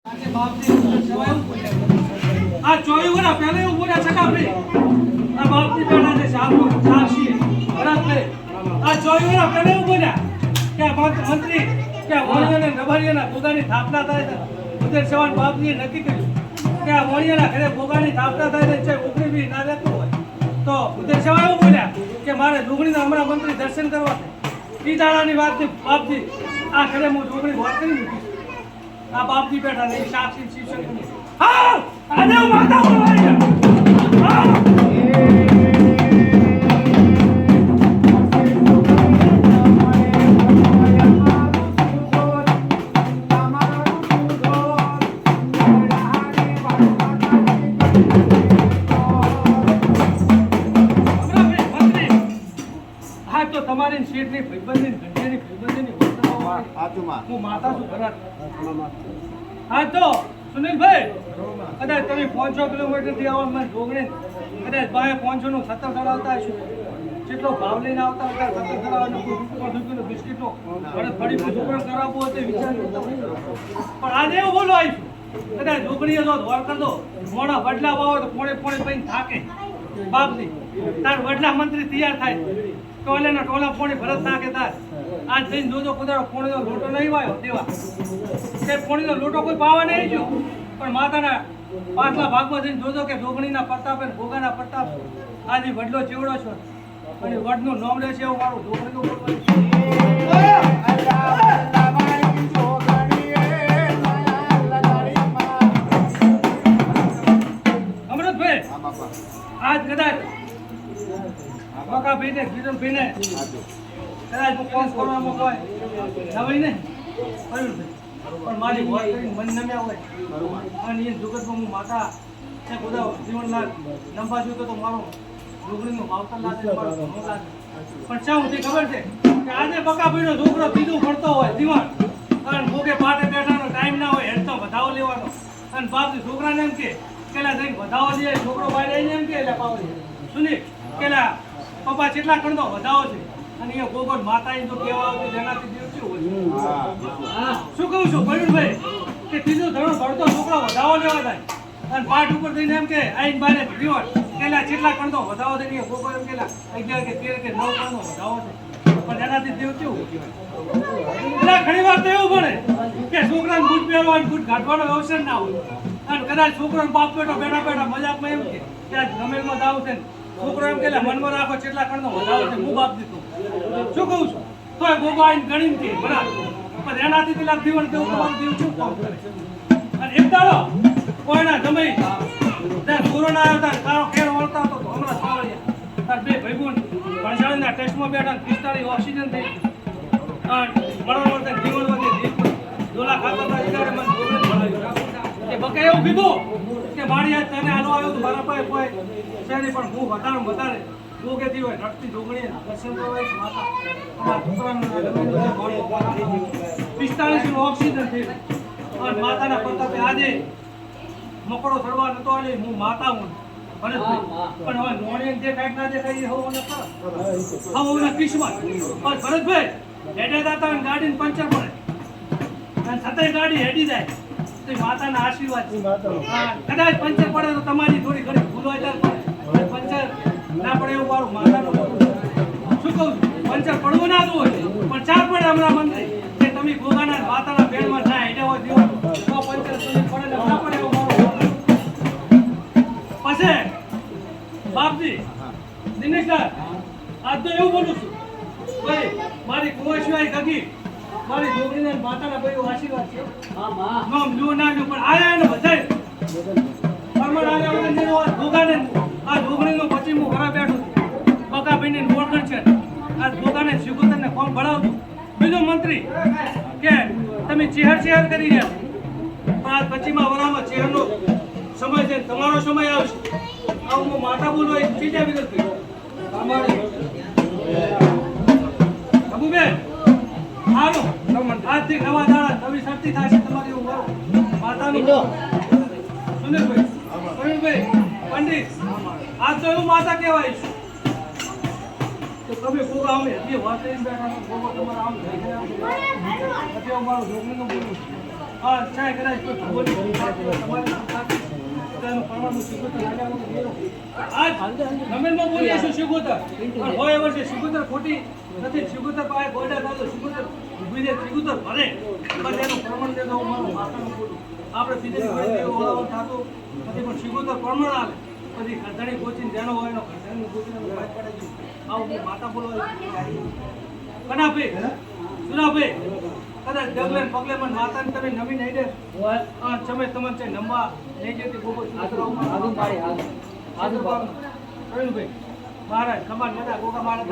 આ 24 વર્ષ પહેલા એવું બોલ્યા છકા ભાઈ આ બાપની બેટા છે સાક્ષી ભરતભાઈ આ 24 વર્ષ પહેલા એવું બોલ્યા કે મંત્રી કે વણિયાને રબારીયાના ભોગાની સ્થાપના થાય છે ઉદય ચૌહાણ બાપજીએ નક્કી કર્યું કે આ વણિયાના ઘરે ભોગાની સ્થાપના થાય છે ઉકળી બી ના રહેતું હોય તો ઉદય ચૌહાણ એવું બોલ્યા કે મારે જોગણીના હમણાં મંત્રી દર્શન કરવા છે ઈ દાડાની વાત બાપજી આ ઘરે હું જોગણી વાત કરી મૂકી આ બાપજી બેઠા ને સાક્ષી શિવશંકર હા આને હું માતા બોલાવી હા તો તમારી શેઠની ભાઈબંધની ઘંટીની ભાઈબંધની હું માતા છું ભરત હા તો સુનિલભાઈ કદાચ તમે 500 કિલોમીટર થી આવો મને જોગણી કદાચ બાય 500 નું 17 ચડાવતા હશો જેટલો ભાવ લઈને આવતા હતા 17 ચડાવવાનો કોઈ બિસ્કીટનો અને ફરી છોકરા કરાવવો હોય તે વિચાર પણ આજે એવું બોલો આવીશું કદાચ જોગણીએ જો ધોર કરી દો મોડા વડલા વાવો તો પોણે પૈન થાકે બાપની તાર વડલા મંત્રી તૈયાર થાય ટોલેના ટોલા પોણી ભરત નાખે તાર આજ જઈને જોજો કુદારો પોણીનો લોટો નહીં વાયો દેવા તે પોણીનો લોટો કોઈ પાવા નહીં જો પણ માતાના પાછલા ભાગમાં જઈને જોજો કે જોગણીના પ્રતાપ અને ભોગાના પ્રતાપ આજે વડલો ચેવડો છો અને વડનું નામ લે છે એવું મારું જોગણીનું બોલવાનું અમૃતભાઈ આજ કદાચ ભાઈને કીધું ભાઈને કદાચ હું ફોન કરવામાં હોય નવાઈ ને પણ મારી વાત કરીને મન નમ્યા હોય અને એ જગતમાં હું માતા ને બધા જીવનલાલ લંબા જોતો તો મારો ડુંગળીનો માવતર લાગે મારો ઘણો લાગે પણ ચા હું ખબર છે કે આજે બકાભાઈનો છોકરો બીજું ભણતો હોય જીવન અને ભોગે પાટે બેઠાનો ટાઈમ ના હોય હેડતો વધાવો લેવાનો અને બાપની છોકરાને એમ કે પેલા જઈને વધાવો લે છોકરો બહાર આવીને એમ કે એટલે પાવો સુની પેલા પપ્પા કેટલા કણનો વધાવો છે અને એ ગોગોળ માતાએ જો કેવા આવતું જેનાથી દેવ શું કહું છું પ્રવીણભાઈ કે ત્રીજું ધોરણ ભણતો છોકરો વધાવો લેવા થાય અને પાઠ ઉપર થઈને એમ કે આઈન બારે જીવન પેલા કેટલા કણનો વધાવો છે એ ગોગોળ એમ કેલા 11 કે 13 કે 9 કણનો વધાવો છે પણ એનાથી દેવ કેવું એટલે ઘણી વાર તો એવું બને કે છોકરાને બૂટ પહેરવાનો બૂટ કાઢવાનો અવસર ના હોય અને કદાચ છોકરાનો બાપ બેઠા મજાકમાં એમ કે આજ ગમેલમાં જાવ છે છોકરો એમ કે મનમાં રાખો કેટલા કણનો વધાવો છે હું બાપ દીધું શું કહું છું તો એ ગોગો આવીને ગણીને કે બરાબર પણ એનાથી પેલા જીવન કેવું તમારું જીવ શું કામ કરે અને એક દાડો કોઈના જમાઈ ત્યાં કોરોના આવ્યો હતા તારો ખેર વળતા હતો તો હમણાં સાવળિયા તાર બે ભાઈબંધ ભણશાળીના ટેસ્ટમાં બેઠા 45 ઓક્સિજન થઈ મળવા જીવન વધે ડોલા ખાતા હતા ત્યારે મને ગોગને ભણાવ્યું કે બકે એવું કીધું કે મારી આજ તને હાલો આવ્યો તો મારા પાસે કોઈ છે નહીં પણ હું વધારે જોગેથી હોય રડતી જોગણી દર્શન કરવા માતા છોકરાનું 45 ઓક્સિજન થઈ અને માતાના પ્રતાપે આજે મકડો ચડવા નતો આલે હું માતા હું ભરતભાઈ પણ હવે નોણી જે કાંઈક ના દેખાય હોવો ન ખરા હોવોના કિસ્મત પણ ભરતભાઈ હેડે દાતા ગાડીને પંચર પડે અને છતાંય ગાડી હેડી જાય તો માતાના આશીર્વાદ છે કદાચ પંચર પડે તો તમારી થોડી ઘણી ભૂલ હોય પડે પંચર ના પડે એવું મારું માતાનું શું કહું પંચર પડવું ના દો પણ ચાર પડે હમણાં મંત્રી કે તમે ગોગાના માતાના ભેળમાં ના હેડે હોય દેવો તો પંચર પડે ના પડે એવું મારું પછી બાપજી દિનેશ સર આજ તો એવું બોલું છું ભાઈ મારી કુવા સિવાય ગગી મારી છોકરીને માતાના ભાઈઓ આશીર્વાદ છે નામ લ્યો ના લ્યો પણ આયા ને બધાય પરમણ આયા વગર જેનો ભોગાને આ છોકરીનો પછી હું ઘરે બેઠો બકાભાઈને ઓળખણ છે આ ભોગાને શિકોતરને ફોર્મ ભરાવતું બીજો મંત્રી કે તમે ચેહર કરી રહ્યા પણ આ પછીમાં વરામાં ચેહરનો સમય છે તમારો સમય આવશે આવું હું માતા બોલો એક બીજા વિગત અબુબેન હાલો આજથી નવા દાડા નવી શક્તિ થશે તમારી હું માતાનું સુનિલભાઈ પ્રવીણભાઈ પંડિત આજ તો એવું માતા કહેવાય તો તમે ગોગા અમે હજી વાત કરીને બેઠા ગોગો તમારા આમ થઈ ગયા પછી અમારું જોગણીનું બોલું હા ચાય કદાચ કોઈ ભગવાનની તમારી પોતાનું પરમાણુ શિકોતર લાગ્યા વગર આજ ગમેનમાં બોલીએ છીએ શિકોતર પણ હોય એવર છે શિકોતર ખોટી નથી શિકોતર પાસે ગોડા થાય તો શિકોતર ઊભી દે શિકોતર ભરે બસ એનું પ્રમાણ દેતો હું મારું માતાનું બોલું આપણે બીજેની કોઈ દેવ ઓળાવણ થતું નથી પણ શિકોતર પ્રમાણ આવે પછી ઘરધણી ગોચીને જેનો હોય એનો ઘરધણી ગોચીને વાત પડે છે આવું હું માતા બોલવા કનાભાઈ સુરાભાઈ કદાચ ડગલે પગલે મને માતાને તમે નવી નહીં દે હા તમે તમને છે નંબા નહીં જતી ગોગો પ્રવીણભાઈ મહારાજ સમાજ બધા ગોગા મહારાજ